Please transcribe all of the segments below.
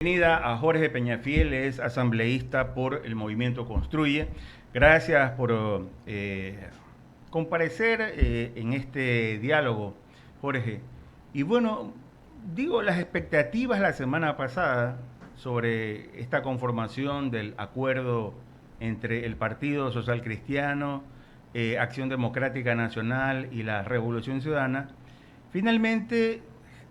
Bienvenida a Jorge Peñafiel, es asambleísta por el Movimiento Construye. Gracias por comparecer en este diálogo, Jorge. Y bueno, digo, las expectativas la semana pasada sobre esta conformación del acuerdo entre el Partido Social Cristiano, Acción Democrática Nacional y la Revolución Ciudadana, finalmente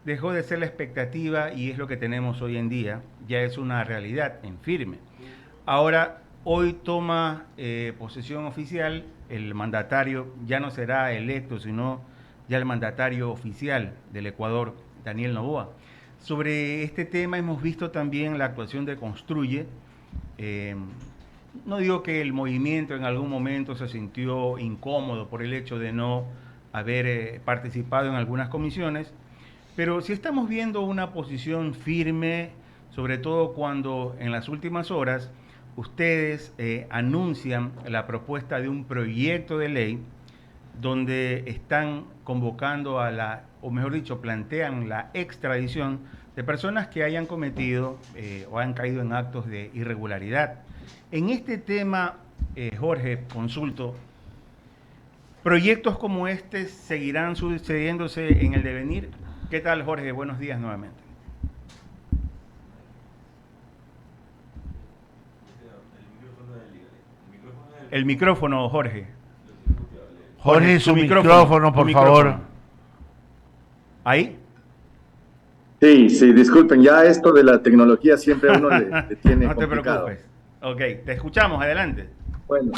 dejó de ser la expectativa y es lo que tenemos hoy en día, ya es una realidad en firme. Ahora, hoy toma posesión oficial el mandatario, ya no será electo, sino ya el mandatario oficial del Ecuador, Daniel Noboa. Sobre este tema hemos visto también la actuación de Construye. Eh, no digo que el movimiento en algún momento se sintió incómodo por el hecho de no haber participado en algunas comisiones, pero si estamos viendo una posición firme, sobre todo cuando en las últimas horas ustedes anuncian la propuesta de un proyecto de ley donde están convocando a la, o mejor dicho, plantean la extradición de personas que hayan cometido o han caído en actos de irregularidad. En este tema, Jorge, consulto, ¿proyectos como este seguirán sucediéndose en el devenir? ¿Qué tal, Jorge? Buenos días nuevamente. El micrófono, Jorge. Jorge, su micrófono, por favor. ¿Ahí? Sí, disculpen, ya esto de la tecnología siempre a uno le tiene No te complicado. preocupes. Ok, te escuchamos, adelante. Bueno,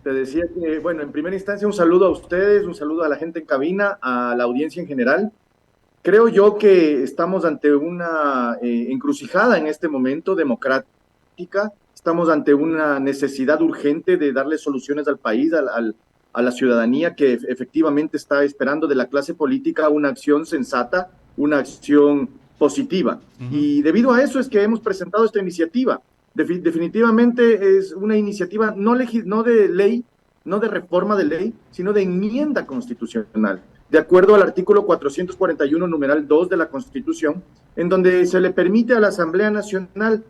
te decía que, bueno, en primera instancia un saludo a ustedes, un saludo a la gente en cabina, a la audiencia en general. Creo yo que estamos ante una encrucijada en este momento democrática, estamos ante una necesidad urgente de darle soluciones al país, a la ciudadanía que efectivamente está esperando de la clase política una acción sensata, una acción positiva. Y debido a eso es que hemos presentado esta iniciativa. Definitivamente es una iniciativa no de ley, no de reforma de ley, sino de enmienda constitucional, de acuerdo al artículo 441, numeral 2 de la Constitución, en donde se le permite a la Asamblea Nacional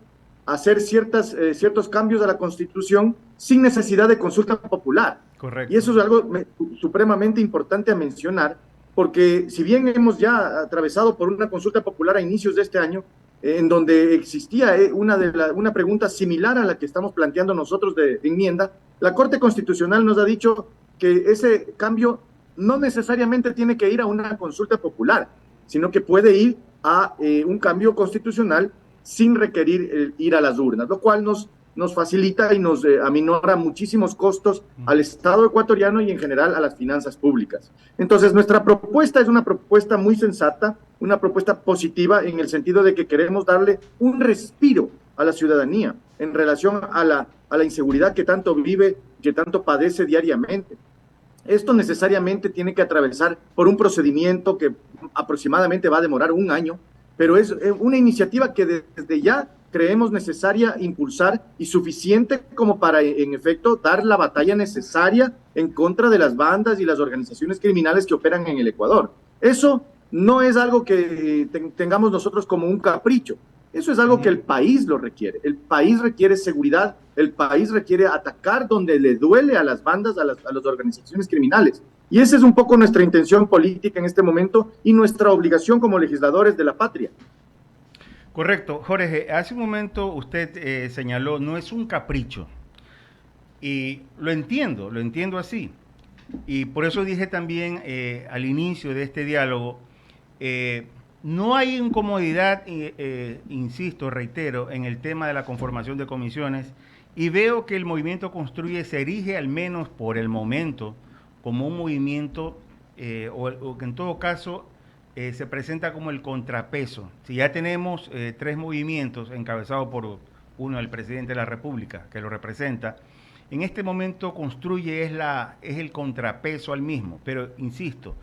hacer ciertos cambios a la Constitución sin necesidad de consulta popular. Correcto. Y eso es algo supremamente importante a mencionar, porque si bien hemos ya atravesado por una consulta popular a inicios de este año, en donde existía una pregunta similar a la que estamos planteando nosotros de enmienda, la Corte Constitucional nos ha dicho que ese cambio no necesariamente tiene que ir a una consulta popular, sino que puede ir a un cambio constitucional sin requerir ir a las urnas, lo cual nos facilita y nos aminora muchísimos costos al Estado ecuatoriano y en general a las finanzas públicas. Entonces, nuestra propuesta es una propuesta muy sensata, una propuesta positiva en el sentido de que queremos darle un respiro a la ciudadanía en relación a la inseguridad que tanto vive, que tanto padece diariamente. Esto necesariamente tiene que atravesar por un procedimiento que aproximadamente va a demorar un año, pero es una iniciativa que desde ya creemos necesaria impulsar y suficiente como para, en efecto, dar la batalla necesaria en contra de las bandas y las organizaciones criminales que operan en el Ecuador. Eso no es algo que tengamos nosotros como un capricho. Eso es algo que el país lo requiere. El país requiere seguridad, el país requiere atacar donde le duele a las bandas, a las organizaciones criminales. Y esa es un poco nuestra intención política en este momento y nuestra obligación como legisladores de la patria. Correcto. Jorge, hace un momento usted señaló, no es un capricho. Y lo entiendo así. Y por eso dije también al inicio de este diálogo, no hay incomodidad, insisto, reitero, en el tema de la conformación de comisiones y veo que el movimiento Construye se erige al menos por el momento como un movimiento o que en todo caso se presenta como el contrapeso. Si ya tenemos tres movimientos encabezados por uno, el presidente de la República, que lo representa, en este momento Construye es el contrapeso al mismo, pero insisto,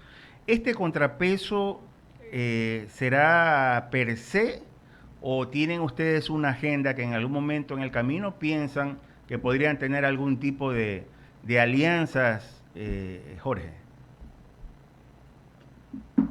este contrapeso ¿será per se o tienen ustedes una agenda que en algún momento en el camino piensan que podrían tener algún tipo de alianzas, Jorge?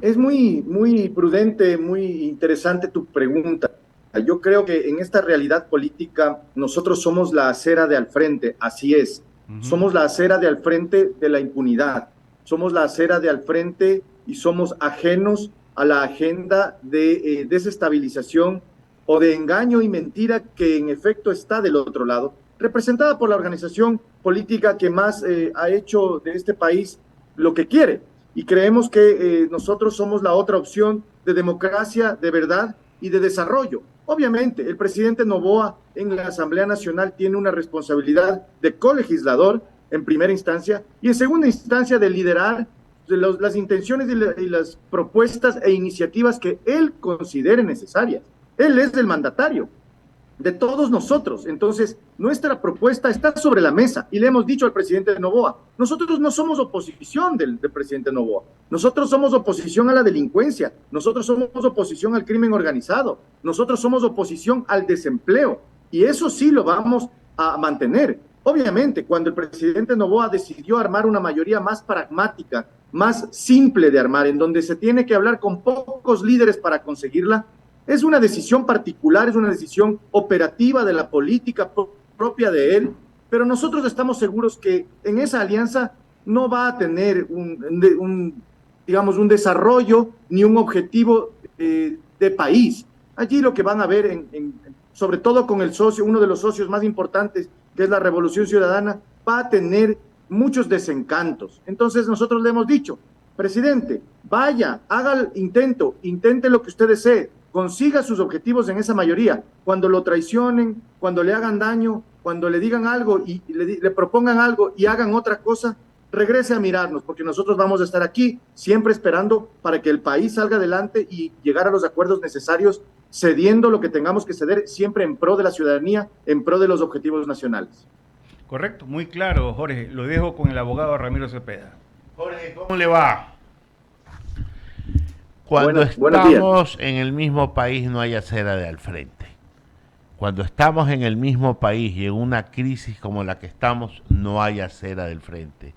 Es muy prudente, muy interesante tu pregunta. yo creo que en esta realidad política nosotros somos la acera de al frente, así es. Somos la acera de al frente de la impunidad. Somos la acera de al frente y somos ajenos a la agenda de desestabilización o de engaño y mentira que en efecto está del otro lado, representada por la organización política que más ha hecho de este país lo que quiere. Y creemos que nosotros somos la otra opción de democracia, de verdad y de desarrollo. Obviamente, el presidente Noboa en la Asamblea Nacional tiene una responsabilidad de colegislador en primera instancia y en segunda instancia de liderar las intenciones y las propuestas e iniciativas que él considere necesarias. Él es el mandatario de todos nosotros. Entonces, nuestra propuesta está sobre la mesa y le hemos dicho al presidente Noboa, nosotros no somos oposición del presidente Noboa, nosotros somos oposición a la delincuencia, nosotros somos oposición al crimen organizado, nosotros somos oposición al desempleo y eso sí lo vamos a mantener. Obviamente, cuando el presidente Noboa decidió armar una mayoría más pragmática, más simple de armar, en donde se tiene que hablar con pocos líderes para conseguirla, es una decisión particular, es una decisión operativa de la política propia de él, pero nosotros estamos seguros que en esa alianza no va a tener digamos, un desarrollo ni un objetivo de país. Allí lo que van a ver, sobre todo con el socio, uno de los socios más importantes, que es la Revolución Ciudadana, va a tener muchos desencantos. Entonces nosotros le hemos dicho, presidente, vaya, haga el intento, intente lo que usted desee, consiga sus objetivos en esa mayoría. Cuando lo traicionen, cuando le hagan daño, cuando le digan algo y le propongan algo y hagan otra cosa, regrese a mirarnos, porque nosotros vamos a estar aquí siempre esperando para que el país salga adelante y llegar a los acuerdos necesarios, cediendo lo que tengamos que ceder, siempre en pro de la ciudadanía, en pro de los objetivos nacionales. Correcto, muy claro, Jorge. Lo dejo con el abogado Ramiro Cepeda. Jorge, ¿cómo le va? Cuando Buenos estamos en el mismo país no hay acera de al frente. Cuando estamos en el mismo país y en una crisis como la que estamos, no hay acera del frente.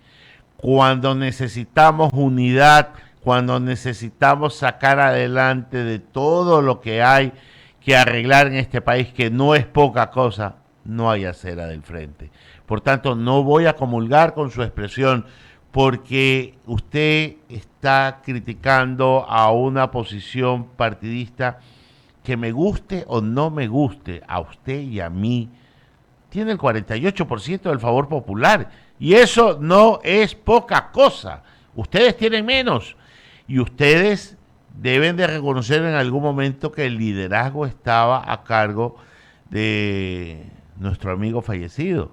Cuando necesitamos unidad, cuando necesitamos sacar adelante de todo lo que hay que arreglar en este país, que no es poca cosa, no hay acera del frente. Por tanto, no voy a comulgar con su expresión, porque usted está criticando a una posición partidista que me guste o no me guste, a usted y a mí, tiene el 48% del favor popular, y eso no es poca cosa. Ustedes tienen menos, y ustedes deben de reconocer en algún momento que el liderazgo estaba a cargo de nuestro amigo fallecido,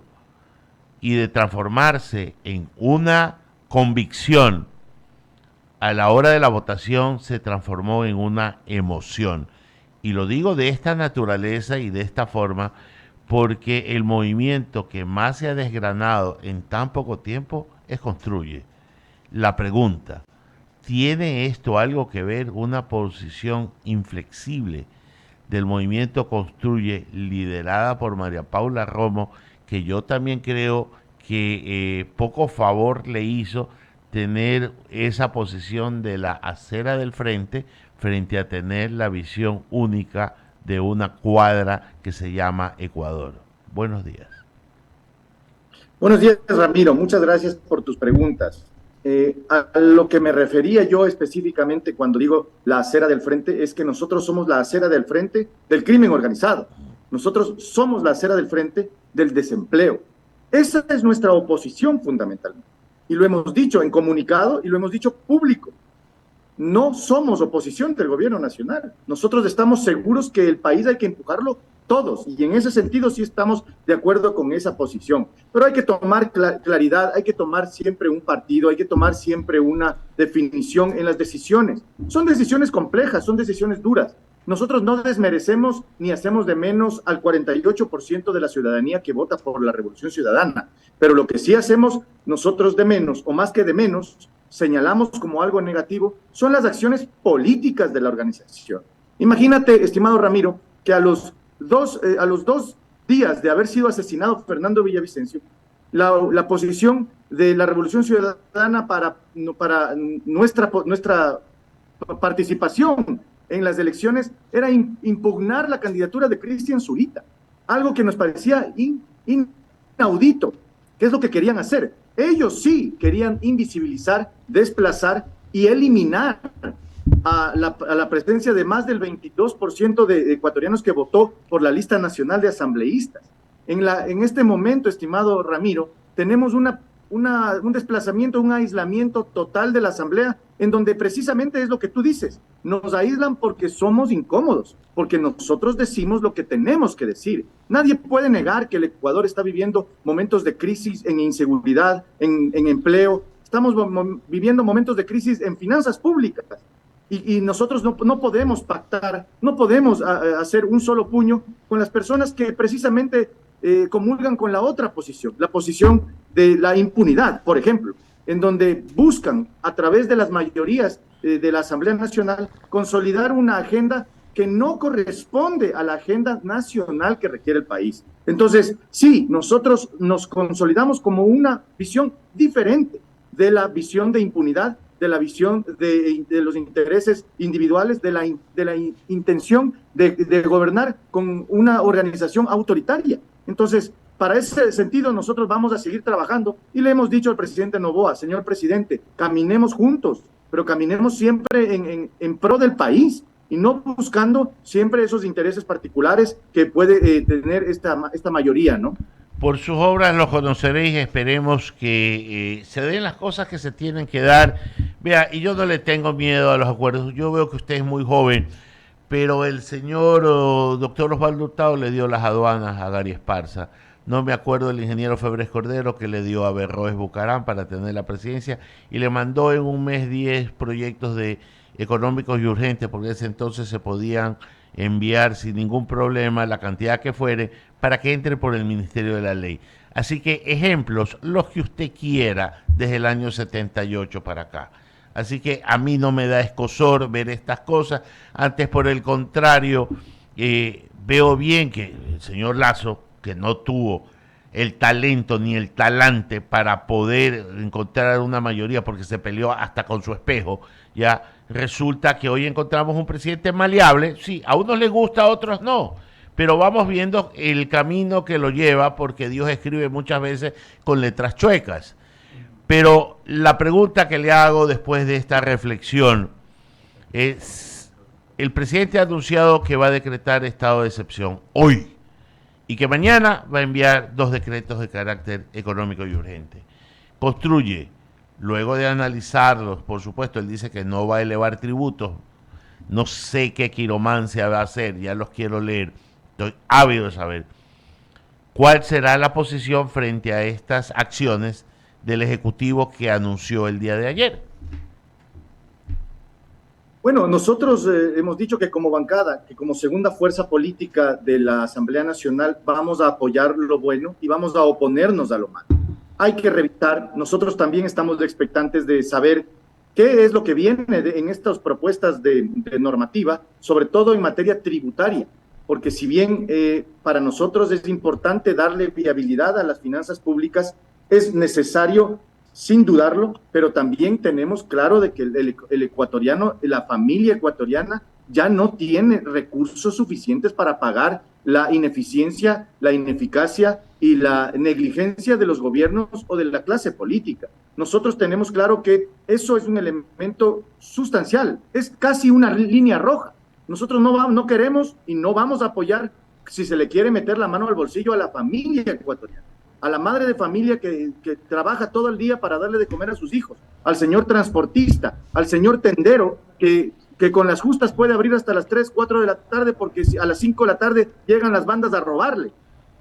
y de transformarse en una convicción a la hora de la votación se transformó en una emoción. Y lo digo de esta naturaleza y de esta forma porque el movimiento que más se ha desgranado en tan poco tiempo es Construye. La pregunta, ¿tiene esto algo que ver una posición inflexible del movimiento Construye liderada por María Paula Romo, que yo también creo que poco favor le hizo tener esa posición de la acera del frente a tener la visión única de una cuadra que se llama Ecuador? Buenos días. Buenos días, Ramiro. Muchas gracias por tus preguntas. A lo que me refería yo específicamente cuando digo la acera del frente es que nosotros somos la acera del frente del crimen organizado. Nosotros somos la acera del frente del desempleo. Esa es nuestra oposición fundamentalmente. Y lo hemos dicho en comunicado y lo hemos dicho público. No somos oposición del gobierno nacional. Nosotros estamos seguros que el país hay que empujarlo todos. Y en ese sentido sí estamos de acuerdo con esa posición. Pero hay que tomar claridad, hay que tomar siempre un partido, hay que tomar siempre una definición en las decisiones. Son decisiones complejas, son decisiones duras. Nosotros no desmerecemos ni hacemos de menos al 48% de la ciudadanía que vota por la Revolución Ciudadana, pero lo que sí hacemos nosotros de menos, o más que de menos, señalamos como algo negativo, son las acciones políticas de la organización. Imagínate, estimado Ramiro, que a los dos días de haber sido asesinado Fernando Villavicencio, la posición de la Revolución Ciudadana para nuestra participación en las elecciones era impugnar la candidatura de Cristian Zurita, algo que nos parecía inaudito. ¿Qué es lo que querían hacer? Ellos sí querían invisibilizar, desplazar y eliminar a la presencia de más del 22% de ecuatorianos que votó por la lista nacional de asambleístas. En este momento, estimado Ramiro, tenemos un desplazamiento, un aislamiento total de la Asamblea, en donde precisamente es lo que tú dices, nos aíslan porque somos incómodos, porque nosotros decimos lo que tenemos que decir. Nadie puede negar que el Ecuador está viviendo momentos de crisis en inseguridad, en empleo, estamos viviendo momentos de crisis en finanzas públicas. Y nosotros no podemos pactar, no podemos hacer un solo puño con las personas que precisamente comulgan con la otra posición, la posición de la impunidad, por ejemplo, en donde buscan a través de las mayorías de la Asamblea Nacional consolidar una agenda que no corresponde a la agenda nacional que requiere el país. Entonces, sí, nosotros nos consolidamos como una visión diferente de la visión de impunidad, de la visión de los intereses individuales, de la intención de gobernar con una organización autoritaria. Entonces, para ese sentido, nosotros vamos a seguir trabajando y le hemos dicho al presidente Noboa, señor presidente, caminemos juntos, pero caminemos siempre en pro del país y no buscando siempre esos intereses particulares que puede tener esta mayoría, ¿no? Por sus obras lo conoceréis, esperemos que se den las cosas que se tienen que dar. Vea, y yo no le tengo miedo a los acuerdos, yo veo que usted es muy joven, pero el señor doctor Osvaldo Hurtado le dio las aduanas a Gary Esparza. No me acuerdo del ingeniero Febres Cordero que le dio a Berroes Bucarán para tener la presidencia y le mandó en un mes 10 proyectos económicos y urgentes, porque en ese entonces se podían enviar sin ningún problema la cantidad que fuere para que entre por el Ministerio de la Ley. Así que ejemplos, los que usted quiera, desde el año 78 para acá. Así que a mí no me da escozor ver estas cosas, antes por el contrario, veo bien que el señor Lasso, que no tuvo el talento ni el talante para poder encontrar una mayoría porque se peleó hasta con su espejo, ya resulta que hoy encontramos un presidente maleable, sí, a unos les gusta, a otros no, pero vamos viendo el camino que lo lleva, porque Dios escribe muchas veces con letras chuecas. Pero la pregunta que le hago después de esta reflexión es, el presidente ha anunciado que va a decretar estado de excepción hoy y que mañana va a enviar 2 decretos de carácter económico y urgente. Construye, luego de analizarlos, por supuesto, él dice que no va a elevar tributos, no sé qué quiromancia va a hacer, ya los quiero leer, estoy ávido de saber cuál será la posición frente a estas acciones del Ejecutivo que anunció el día de ayer. Bueno, nosotros hemos dicho que como bancada, que como segunda fuerza política de la Asamblea Nacional, vamos a apoyar lo bueno y vamos a oponernos a lo malo. Hay que revisar, nosotros también estamos expectantes de saber qué es lo que viene en estas propuestas de normativa, sobre todo en materia tributaria, porque si bien para nosotros es importante darle viabilidad a las finanzas públicas, es necesario, sin dudarlo, pero también tenemos claro de que el ecuatoriano, la familia ecuatoriana, ya no tiene recursos suficientes para pagar la ineficiencia, la ineficacia y la negligencia de los gobiernos o de la clase política. Nosotros tenemos claro que eso es un elemento sustancial, es casi una línea roja. Nosotros no queremos y no vamos a apoyar si se le quiere meter la mano al bolsillo a la familia ecuatoriana, a la madre de familia que trabaja todo el día para darle de comer a sus hijos, al señor transportista, al señor tendero que con las justas puede abrir hasta las 3, 4 de la tarde porque a las 5 de la tarde llegan las bandas a robarle.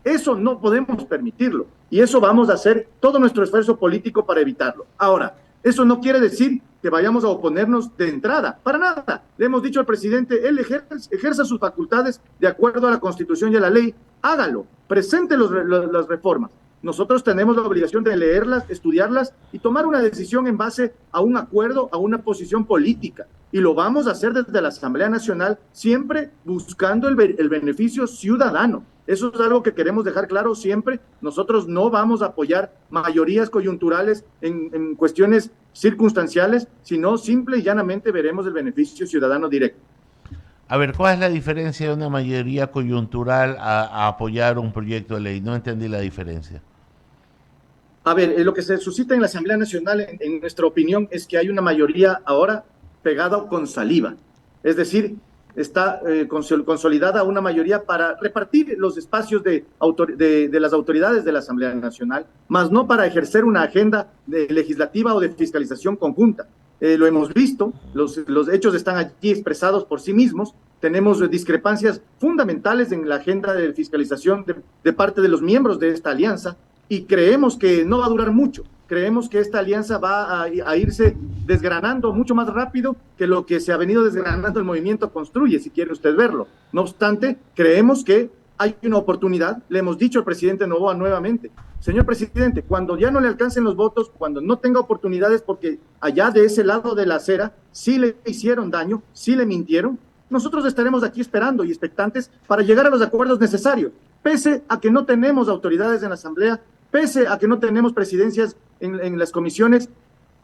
Eso no podemos permitirlo y eso vamos a hacer todo nuestro esfuerzo político para evitarlo. Ahora, eso no quiere decir que vayamos a oponernos de entrada, para nada. Le hemos dicho al presidente, él ejerza sus facultades de acuerdo a la Constitución y a la ley, hágalo, presente las reformas. Nosotros tenemos la obligación de leerlas, estudiarlas y tomar una decisión en base a un acuerdo, a una posición política. Y lo vamos a hacer desde la Asamblea Nacional, siempre buscando el beneficio ciudadano. Eso es algo que queremos dejar claro siempre. Nosotros no vamos a apoyar mayorías coyunturales en cuestiones circunstanciales, sino simple y llanamente veremos el beneficio ciudadano directo. A ver, ¿cuál es la diferencia de una mayoría coyuntural a apoyar un proyecto de ley? No entendí la diferencia. A ver, lo que se suscita en la Asamblea Nacional, en nuestra opinión, es que hay una mayoría ahora pegada con saliva. Es decir, está consolidada una mayoría para repartir los espacios de las autoridades de la Asamblea Nacional, más no para ejercer una agenda legislativa o de fiscalización conjunta. Lo hemos visto, los hechos están allí expresados por sí mismos. Tenemos discrepancias fundamentales en la agenda de fiscalización de parte de los miembros de esta alianza, y creemos que no va a durar mucho. Creemos que esta alianza va a irse desgranando mucho más rápido que lo que se ha venido desgranando el movimiento Construye, si quiere usted verlo. No obstante, creemos que hay una oportunidad. Le hemos dicho al presidente Noboa nuevamente: señor presidente, cuando ya no le alcancen los votos, cuando no tenga oportunidades, porque allá de ese lado de la acera sí le hicieron daño, sí le mintieron, nosotros estaremos aquí esperando y expectantes para llegar a los acuerdos necesarios. Pese a que no tenemos autoridades en la Asamblea, pese a que no tenemos presidencias en las comisiones,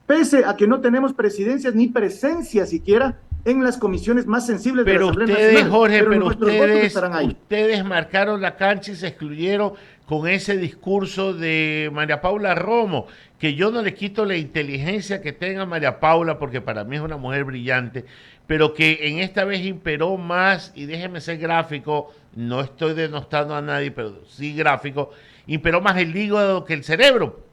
pese a que no tenemos presidencias ni presencia siquiera en las comisiones más sensibles de la Asamblea Nacional. Jorge, pero ustedes, ustedes marcaron la cancha y se excluyeron con ese discurso de María Paula Romo, que yo no le quito la inteligencia que tenga María Paula, porque para mí es una mujer brillante, pero que en esta vez imperó más, y déjeme ser gráfico, no estoy denostando a nadie, pero sí gráfico, imperó más el hígado que el cerebro.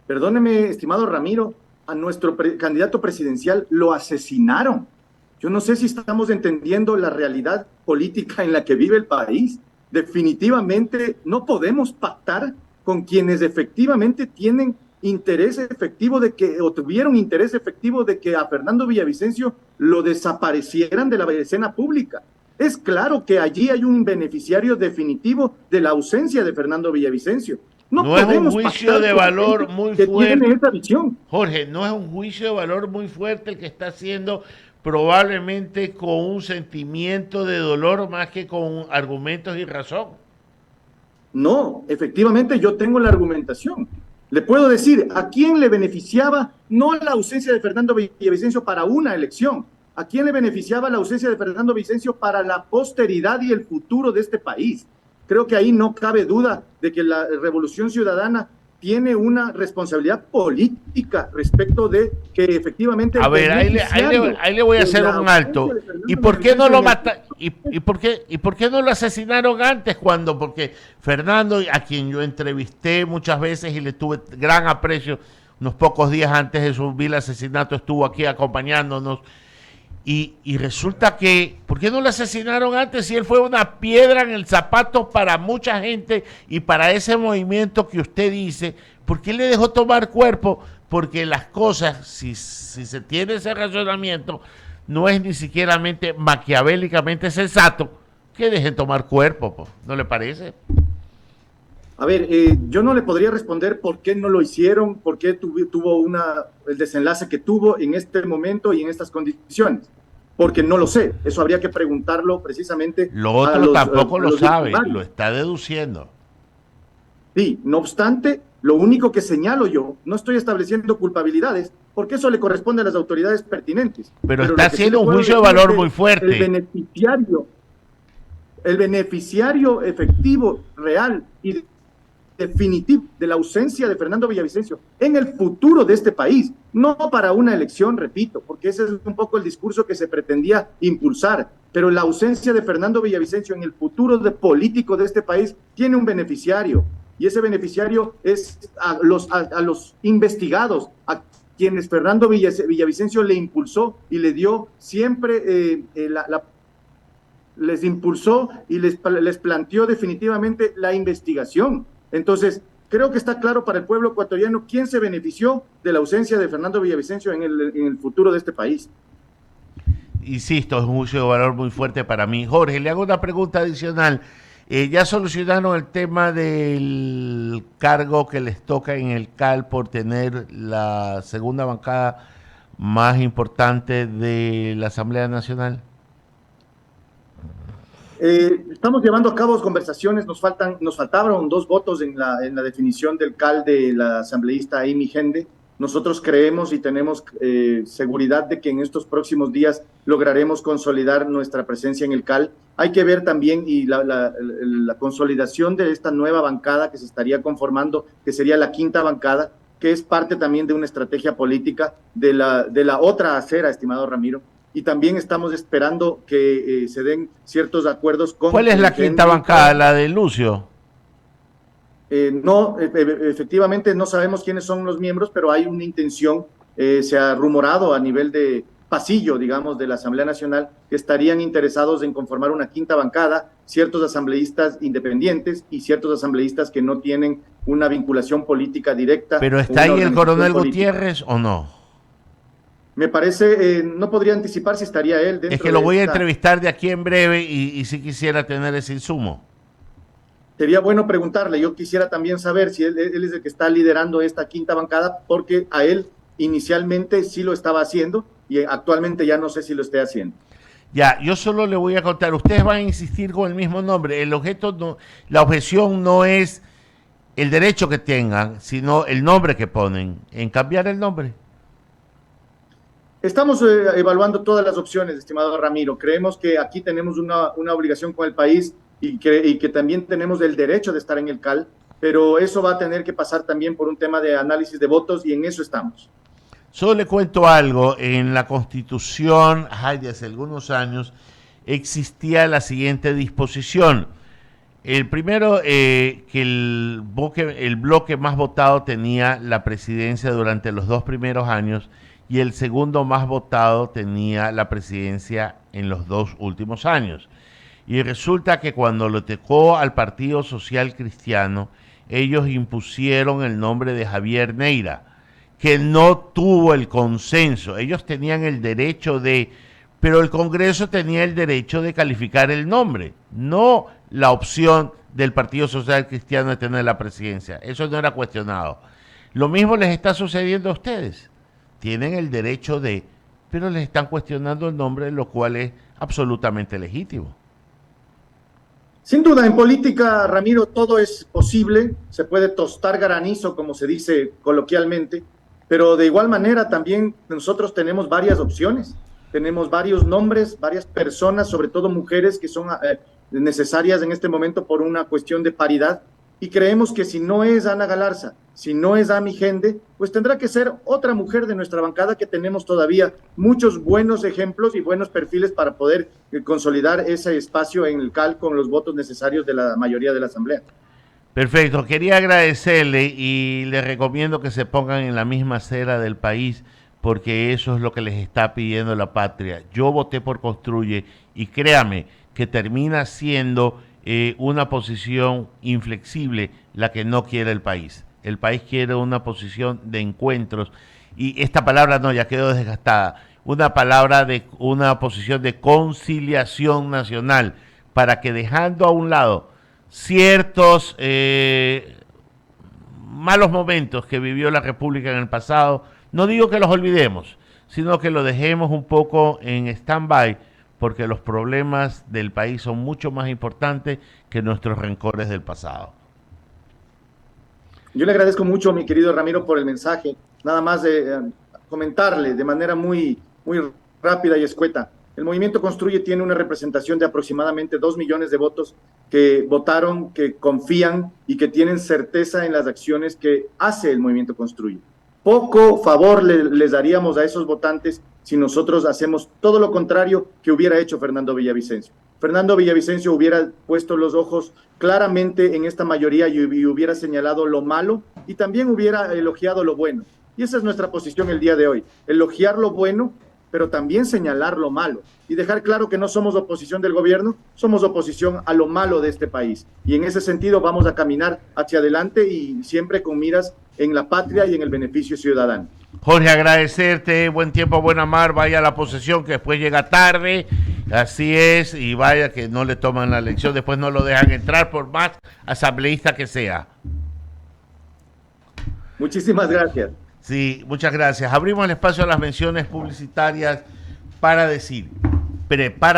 Perdóneme, estimado Ramiro, a nuestro candidato presidencial lo asesinaron. Yo no sé si estamos entendiendo la realidad política en la que vive el país. Definitivamente no podemos pactar con quienes efectivamente tienen interés efectivo de que, o tuvieron interés efectivo de que a Fernando Villavicencio lo desaparecieran de la escena pública. Es claro que allí hay un beneficiario definitivo de la ausencia de Fernando Villavicencio. No es un juicio de valor muy fuerte. Tiene esa visión. Jorge, no es un juicio de valor muy fuerte el que está haciendo, probablemente con un sentimiento de dolor más que con argumentos y razón. No, efectivamente yo tengo la argumentación. Le puedo decir a quién le beneficiaba no la ausencia de Fernando Villavicencio para una elección, a quién le beneficiaba la ausencia de Fernando Villavicencio para la posteridad y el futuro de este país. Creo que ahí no cabe duda de que la Revolución Ciudadana tiene una responsabilidad política respecto de que efectivamente... A ver, ahí le voy a hacer un alto. ¿Y por qué no lo mata? ¿Y por qué no lo asesinaron antes? Porque Fernando, a quien yo entrevisté muchas veces y le tuve gran aprecio, unos pocos días antes de su vil asesinato estuvo aquí acompañándonos. Y resulta que, ¿por qué no lo asesinaron antes si él fue una piedra en el zapato para mucha gente y para ese movimiento que usted dice? ¿Por qué le dejó tomar cuerpo? Porque las cosas, si se tiene ese razonamiento, no es ni siquiera maquiavélicamente sensato que dejen tomar cuerpo, ¿no le parece? A ver, yo no le podría responder por qué no lo hicieron, por qué tuvo el desenlace que tuvo en este momento y en estas condiciones, porque no lo sé. Eso habría que preguntarlo precisamente. Lo otro tampoco lo sabe, lo está deduciendo. Sí, no obstante, lo único que señalo yo, no estoy estableciendo culpabilidades, porque eso le corresponde a las autoridades pertinentes. Pero está haciendo un juicio de valor muy fuerte. El beneficiario efectivo, real y definitivo de la ausencia de Fernando Villavicencio en el futuro de este país, no para una elección, repito, porque ese es un poco el discurso que se pretendía impulsar, pero la ausencia de Fernando Villavicencio en el futuro político de este país tiene un beneficiario, y ese beneficiario es a los investigados, a quienes Fernando Villavicencio le impulsó y le dio siempre les impulsó y les planteó definitivamente la investigación. Entonces, creo que está claro para el pueblo ecuatoriano quién se benefició de la ausencia de Fernando Villavicencio en el futuro de este país. Insisto, es un juicio de valor muy fuerte para mí. Jorge, le hago una pregunta adicional. ¿Ya solucionaron el tema del cargo que les toca en el CAL por tener la segunda bancada más importante de la Asamblea Nacional? Estamos llevando a cabo conversaciones, nos faltaron 2 votos en la definición del CAL de la asambleísta Amy Gende. Nosotros creemos y tenemos seguridad de que en estos próximos días lograremos consolidar nuestra presencia en el CAL. Hay que ver también y la consolidación de esta nueva bancada que se estaría conformando, que sería la quinta bancada, que es parte también de una estrategia política de la otra acera, estimado Ramiro. Y también estamos esperando que se den ciertos acuerdos con... ¿Cuál es la quinta bancada? ¿La de Lucio? No, efectivamente no sabemos quiénes son los miembros, pero hay una intención, se ha rumorado a nivel de pasillo, digamos, de la Asamblea Nacional, que estarían interesados en conformar una quinta bancada, ciertos asambleístas independientes y ciertos asambleístas que no tienen una vinculación política directa. ¿Pero está ahí el coronel Gutiérrez o no? Me parece, no podría anticipar si estaría él dentro. Es que lo voy a entrevistar de aquí en breve y sí quisiera tener ese insumo. Sería bueno preguntarle, yo quisiera también saber si él es el que está liderando esta quinta bancada, porque a él inicialmente sí lo estaba haciendo y actualmente ya no sé si lo esté haciendo. Ya, yo solo le voy a contar, ustedes van a insistir con el mismo nombre, el objeto no, la objeción no es el derecho que tengan, sino el nombre que ponen, en cambiar el nombre. Estamos evaluando todas las opciones, estimado Ramiro. Creemos que aquí tenemos una obligación con el país y que también tenemos el derecho de estar en el CAL, pero eso va a tener que pasar también por un tema de análisis de votos y en eso estamos. Solo le cuento algo, en la Constitución, de hace algunos años, existía la siguiente disposición. El primero, que el bloque más votado tenía la presidencia durante los 2 primeros años y el segundo más votado tenía la presidencia en los 2 últimos años. Y resulta que cuando le tocó al Partido Social Cristiano, ellos impusieron el nombre de Javier Neira, que no tuvo el consenso. Ellos tenían el derecho pero el Congreso tenía el derecho de calificar el nombre, no la opción del Partido Social Cristiano de tener la presidencia. Eso no era cuestionado. Lo mismo les está sucediendo a ustedes. Tienen el derecho pero les están cuestionando el nombre, lo cual es absolutamente legítimo. Sin duda, en política, Ramiro, todo es posible, se puede tostar granizo, como se dice coloquialmente, pero de igual manera también nosotros tenemos varias opciones, tenemos varios nombres, varias personas, sobre todo mujeres que son necesarias en este momento por una cuestión de paridad, y creemos que si no es Ana Galarza, si no es Ami Gende, pues tendrá que ser otra mujer de nuestra bancada, que tenemos todavía muchos buenos ejemplos y buenos perfiles para poder consolidar ese espacio en el CAL con los votos necesarios de la mayoría de la Asamblea. Perfecto, quería agradecerle y le recomiendo que se pongan en la misma acera del país, porque eso es lo que les está pidiendo la patria. Yo voté por Construye y créame que termina siendo una posición inflexible la que no quiere el país. El país quiere una posición de encuentros y esta palabra no, ya quedó desgastada. Una posición de conciliación nacional para que, dejando a un lado ciertos malos momentos que vivió la República en el pasado, no digo que los olvidemos, sino que lo dejemos un poco en stand-by, porque los problemas del país son mucho más importantes que nuestros rencores del pasado. Yo le agradezco mucho, mi querido Ramiro, por el mensaje. Nada más de comentarle de manera muy rápida y escueta. El Movimiento Construye tiene una representación de aproximadamente 2 millones de votos que votaron, que confían y que tienen certeza en las acciones que hace el Movimiento Construye. Poco favor les daríamos a esos votantes si nosotros hacemos todo lo contrario que hubiera hecho Fernando Villavicencio. Fernando Villavicencio hubiera puesto los ojos claramente en esta mayoría y hubiera señalado lo malo y también hubiera elogiado lo bueno. Y esa es nuestra posición el día de hoy, elogiar lo bueno, pero también señalar lo malo y dejar claro que no somos oposición del gobierno, somos oposición a lo malo de este país. Y en ese sentido vamos a caminar hacia adelante y siempre con miras en la patria y en el beneficio ciudadano. Jorge, agradecerte, buen tiempo, buena mar, vaya a la posesión que después llega tarde, así es, y vaya que no le toman la elección, después no lo dejan entrar por más asambleísta que sea. Muchísimas gracias. Sí, muchas gracias. Abrimos el espacio a las menciones publicitarias para decir, prepara